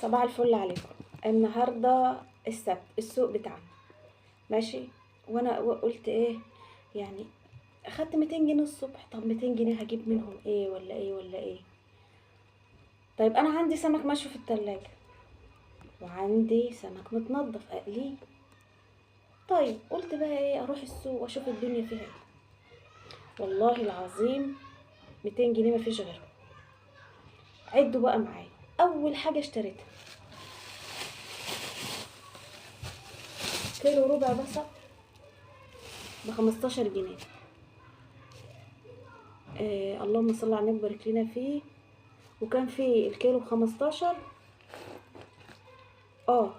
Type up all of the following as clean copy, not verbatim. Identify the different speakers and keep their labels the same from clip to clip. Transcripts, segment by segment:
Speaker 1: صباح الفل عليكم. النهارده السبت، السوق بتاعنا ماشي. وانا قلت ايه يعني، اخدت 200 جنيه الصبح. طب 200 جنيه هجيب منهم ايه ولا ايه ولا ايه؟ طيب انا عندي سمك مشوي في التلاجة، وعندي سمك متنضف اقليه. طيب قلت بقى ايه، اروح السوق واشوف الدنيا فيها ايه. والله العظيم 200 جنيه مفيش غيرهم. عدوا بقى معايا. اول حاجه اشتريتها كيلو ربع بصل ب15 جنيه. اللهم صل على النبي بارك لنا فيه. وكان في الكيلو ب15.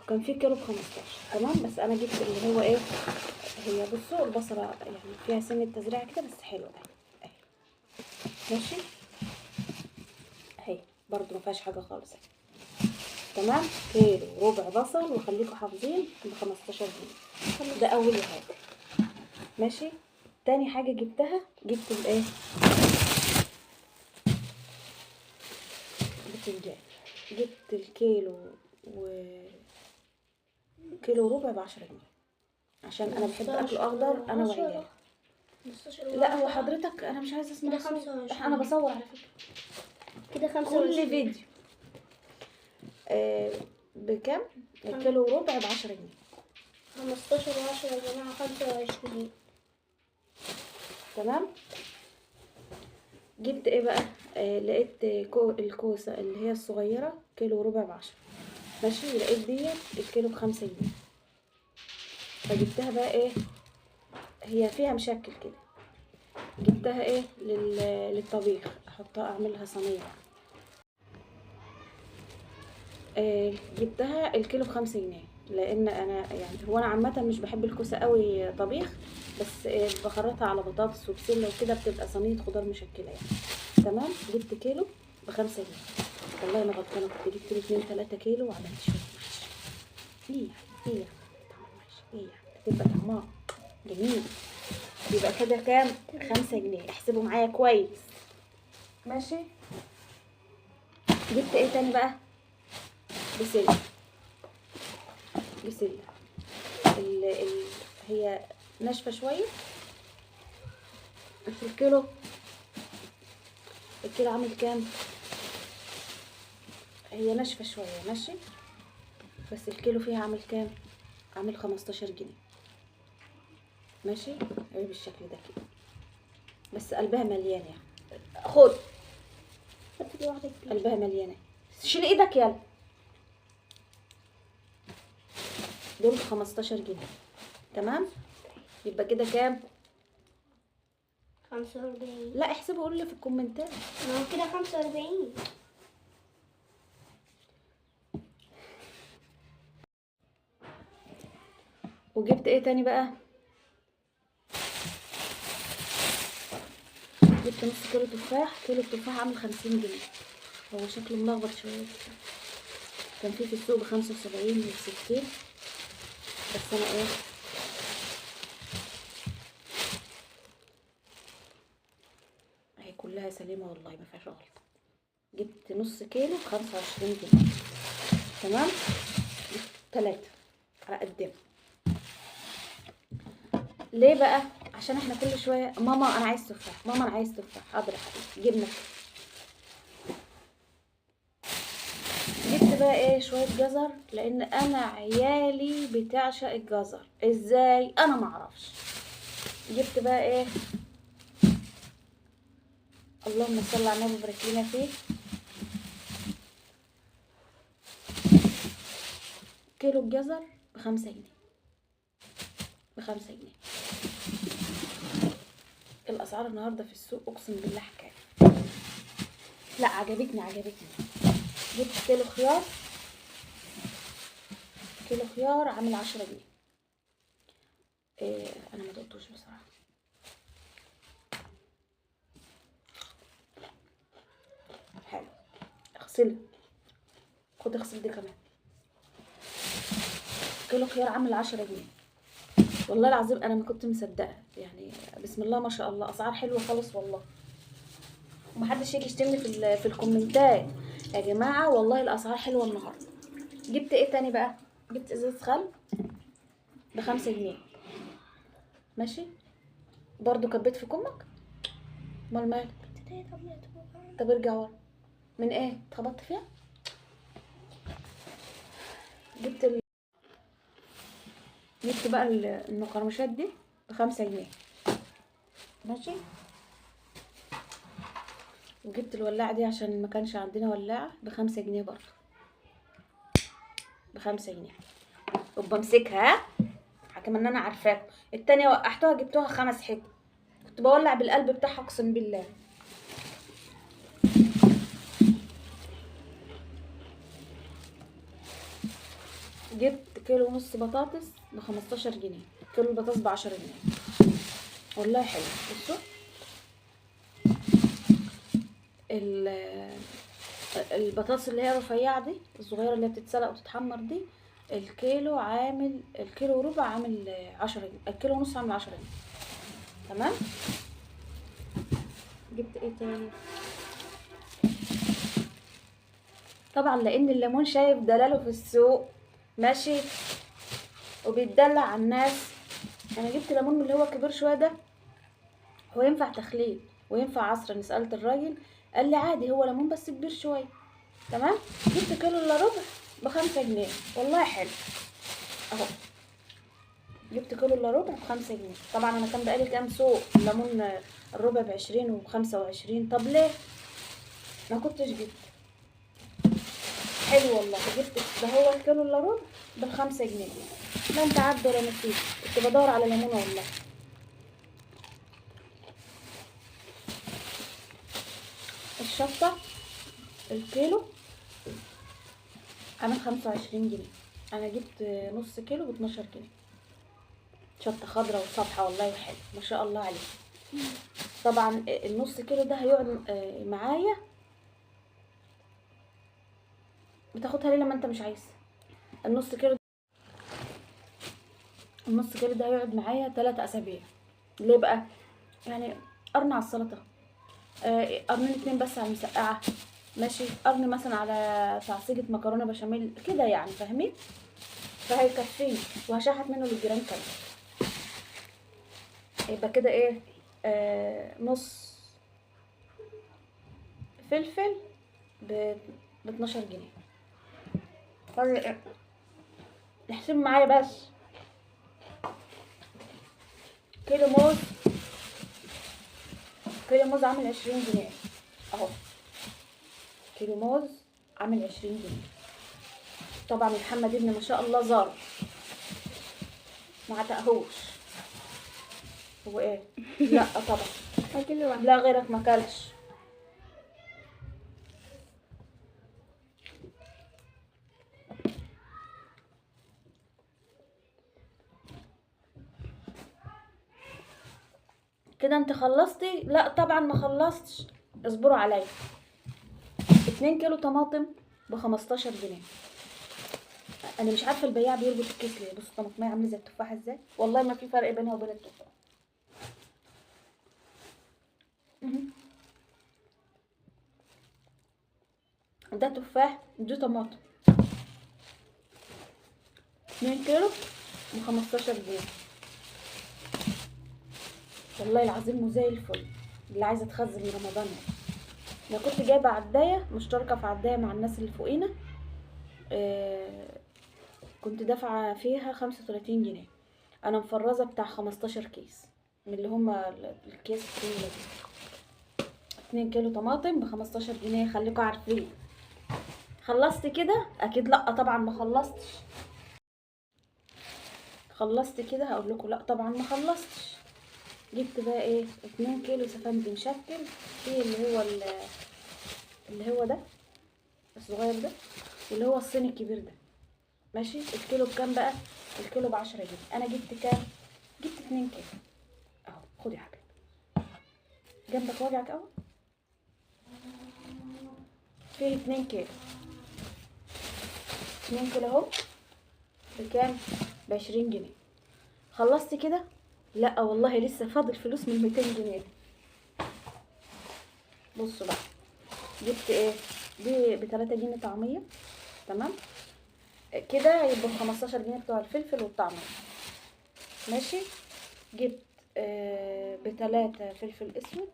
Speaker 1: كان في كيلو ب15. تمام، بس انا جبت اللي هو ايه، هي بصوا البصله يعني فيها سن التزريع كده بس حلوه اهي. ماشي اهي، برضو ما فيهاش حاجه خالص اهي. تمام، كيلو ربع بصل وخليكم حافظين ب15 جنيه. ده اول حاجه. ماشي. تاني حاجه جبتها، جبت الايه، بتنجان. جبت الكيلو كيلو ربع ب10 جنيه، عشان انا بحب اكل اخضر انا وعيالي. لا هو حضرتك انا مش عايزه اسمع صوت، انا بصور على فكره
Speaker 2: كده 25
Speaker 1: كل فيديو. بكام؟ الكيلو ربع ب10 جنيه.
Speaker 2: 15 و10 يا جماعة 25.
Speaker 1: تمام. جبت ايه بقى؟ لقيت الكوسه اللي هي الصغيره كيلو ربع ب10. ماشي. ولقيت ديت الكيلو ب5 جنيه. فجبتها بقى ايه، هي فيها مشكل كده، جبتها ايه للطبيخ، احطها اعملها صينيه. جبتها الكيلو ب5 جنيه، لان انا يعني هو انا عامه مش بحب الكوسه قوي طبيخ، بس بخرطها على بطاطس وبسله وكده بتبقى صينيه خضار مشكله يعني. تمام. جبت كيلو ب5 جنيه. والله انا غلطانه، كنت جبت لي 2-3 كيلو وعملت شويه محشي. ايه يعني طعم المحشي ايه يعني، تبقى طعمها جميل. يبقى كده كام؟ 5 جنيه. احسبوا معايا كويس. ماشي. جبت ايه تاني بقى؟ بسله. هي ناشفه شويه. في الكيلو عامل كام؟ هي ناشفه شويه ماشي، بس الكيلو فيها عامل كام؟ عامل 15 جنيه. ماشي اهي بالشكل ده كده، بس قلبها مليان يعني. خد قلبها مليانه. شيل ايدك يلا. دول 15 جنيه. تمام. يبقى كده كام؟
Speaker 2: 45.
Speaker 1: لا احسبوا، قولوا لي في الكومنتات.
Speaker 2: ما هو كده 45.
Speaker 1: وجبت ايه تاني بقى؟ جبت نص كيلو تفاح. كيلو التفاح عامل 50 جنيه. هو شكله ملخبط شويه، كان في السوق ب75 و60، بس انا ايه، اهي كلها سليمه والله ما فيهاش غلطه. جبت نص كيلو ب25 جنيه. تمام. جبت 3 على قدنا. ليه بقى؟ عشان احنا كل شويه ماما انا عايز تفاح، ماما انا عايز تفاح. حاضر يا حبيبي جبنا. جبت بقى ايه، شويه جزر، لان انا عيالي بتعشق الجزر. ازاي؟ انا معرفش. جبت بقى ايه، اللهم صل على النبي وبارك لنا فيه، كيلو الجزر ب5 جنيه. ب5 جنيه. الاسعار النهارده في السوق اقسم بالله حكايه. لا عجبتني. جبت كيلو خيار. كيلو خيار عامل 10 جنيه. انا ما دقتوش بصراحه. حلو. اغسلها. خد اغسل دي كمان. كيلو خيار عامل 10 جنيه. والله العظيم انا ما كنت مصدقه يعني. بسم الله ما شاء الله، اسعار حلوه خالص والله. ومحدش يجي يشتمني في الكومنتات يا جماعه، والله الاسعار حلوه النهارده. جبت ايه تاني بقى؟ جبت ازازة خل ب5 جنيه. ماشي، برضو كبيت في كمك. امال مالك؟ طب ارجع ورا. من ايه اتخبطت فيها؟ جبت جبت بقى المقرمشات دي ب5 جنيه. ماشي، وجبت الولاعة دي عشان ما كانش عندنا ولاعة ب5 جنيه برضو، ب5 جنيه. وبمسكها حكم ان انا عارفاكم. التانية وقحتوها جبتوها 5 حتت، كنت بولع بالقلب بتاعها اقسم بالله. جبت كيلو ونص بطاطس ب15 جنيه، كيلو البطاطس ب10 جنيه. والله حلو. بصوا البطاطس اللي هي رفيعة دي الصغيرة اللي بتتسلق وتتحمر دي، الكيلو وربع عامل 10 جنيه، الكيلو ونص عامل 10 جنيه. تمام. جبت ايه تاني؟ طبعا لان الليمون شايف دلاله في السوق، ماشي، وبيتدلع على الناس. انا جبت ليمون من اللي هو كبير شويه ده، هو ينفع تخليل وينفع عصر. انا سالت الراجل قال لي عادي، هو ليمون بس كبير شويه. تمام. جبت كيلو الا ربع ب5 جنيه، والله حلو اهو. جبت كيلو الا ربع ب5 جنيه. طبعا انا كان بقالي كام سوق الليمون الربع ب20 وب25. طب ليه ما كنتش جبت؟ حلو والله. جبت ده هو الكيلو الا ربع ب5 جنيه. لا انت عبد ولا نسيت، كنت بدور على ليمونه والله. الشطه الكيلو عامل 25 جنيه. انا جبت نص كيلو ب12 جنيه. شطه خضرا وصبحه والله حلو ما شاء الله عليه. طبعا النص كيلو ده هيقعد معايا. بتاخدها ليه لما انت مش عايز؟ النص كيلو ده هيقعد معايا 3 اسابيع. ليه بقى؟ يعني قرن على السلطه، قرنين 2 بس على المسقعه، ماشي، قرن مثلا على تعصيجة مكرونه بشاميل كده يعني، فاهمين؟ فهيكفيني وهشحت منه للجيران كمان. يبقى كده ايه؟ نص فلفل ب 12 جنيه. طيب احسب معايا بس. كيلو موز عامل 20 جنيه اهو. كيلو موز عامل 20 جنيه. طبعا محمد ابني ما شاء الله زار ما عتقهوش. هو ايه؟ لا طبعا لا غيرك ما كلش. كده انت خلصتي؟ لا طبعا ما خلصتش، اصبروا عليا. 2 كيلو طماطم ب15 جنيه. انا مش عارفه البياع بيربط الكيس ليه. بصوا الطماطميه عامله زي التفاحه ازاي، والله ما في فرق بينها وبين التفاح. ده تفاح ودي طماطم. 2 كيلو ب15 جنيه. والله العظيم وزي الفل اللي عايزه تخزن رمضان. انا كنت جايبه عدايه مشتركه في عدايه مع الناس اللي فوقينا، كنت دافعه فيها 35 جنيه. انا مفرزه بتاع 15 كيس من اللي هما الكيس الطويله دي. 2 كيلو طماطم ب15 جنيه، خليكوا عارفين. خلصت كده؟ اكيد لا طبعا ما خلصتش. خلصت كده؟ هقول لكم لا طبعا ما خلصتش. جبت بقى ايه؟ 2 كيلو سفندي مشكل، في اللي هو ده الصغير ده، واللي هو الصيني الكبير ده. ماشي. الكيلو بكام بقى؟ الكيلو ب10 جنيه. انا جبت كام؟ جبت 2 كيلو اهو. خد يا حبيبي، جنبك وجعك اهو. فيه 2 كيلو. 2 كيلو اهو. بكام؟ ب20 جنيه. خلصت كده؟ لا والله لسه فاضل فلوس من 200 جنيه. بصوا بقى، جبت ايه؟ دي ب3 جنيه طعميه. تمام. كده يبقوا 15 جنيه بتوع الفلفل والطعمية. ماشي. جبت ب3 فلفل اسود،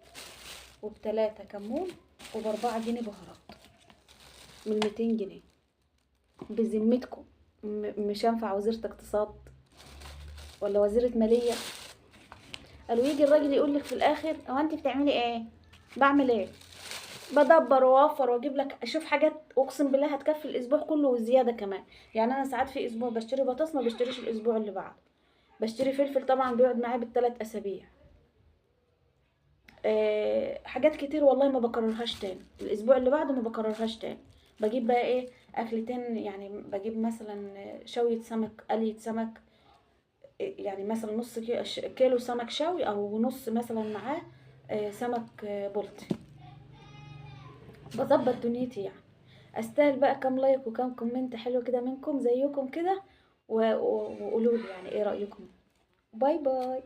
Speaker 1: وب3 كمون، وب4 جنيه بهارات من 200 جنيه. بذمتكم مش هينفع وزيرة اقتصاد ولا وزيرة مالية؟ قالوا يجي الراجل يقول لك في الاخر هو انت بتعملي ايه؟ بعمل ايه؟ بدبر واوفر واجيب لك، اشوف حاجات اقسم بالله هتكفي الاسبوع كله وزياده كمان. يعني انا ساعات في اسبوع بشتري بطاطس ما بشتريش الاسبوع اللي بعده. بشتري فلفل طبعا بيقعد معايا بال3 اسابيع. حاجات كتير والله ما بكررهاش تاني. الاسبوع اللي بعده ما بكررهاش تاني. بجيب بقى ايه اكلتين، يعني بجيب مثلا شوية سمك، قلية سمك، يعني مثلا نص كيلو سمك شوي، او نص مثلا معاه سمك بلطي. بظبط دنيتي يعني. استاهل بقى كام لايك وكام كومنت حلو كده منكم زيكم كده، وقولوا لي يعني ايه رأيكم. باي باي.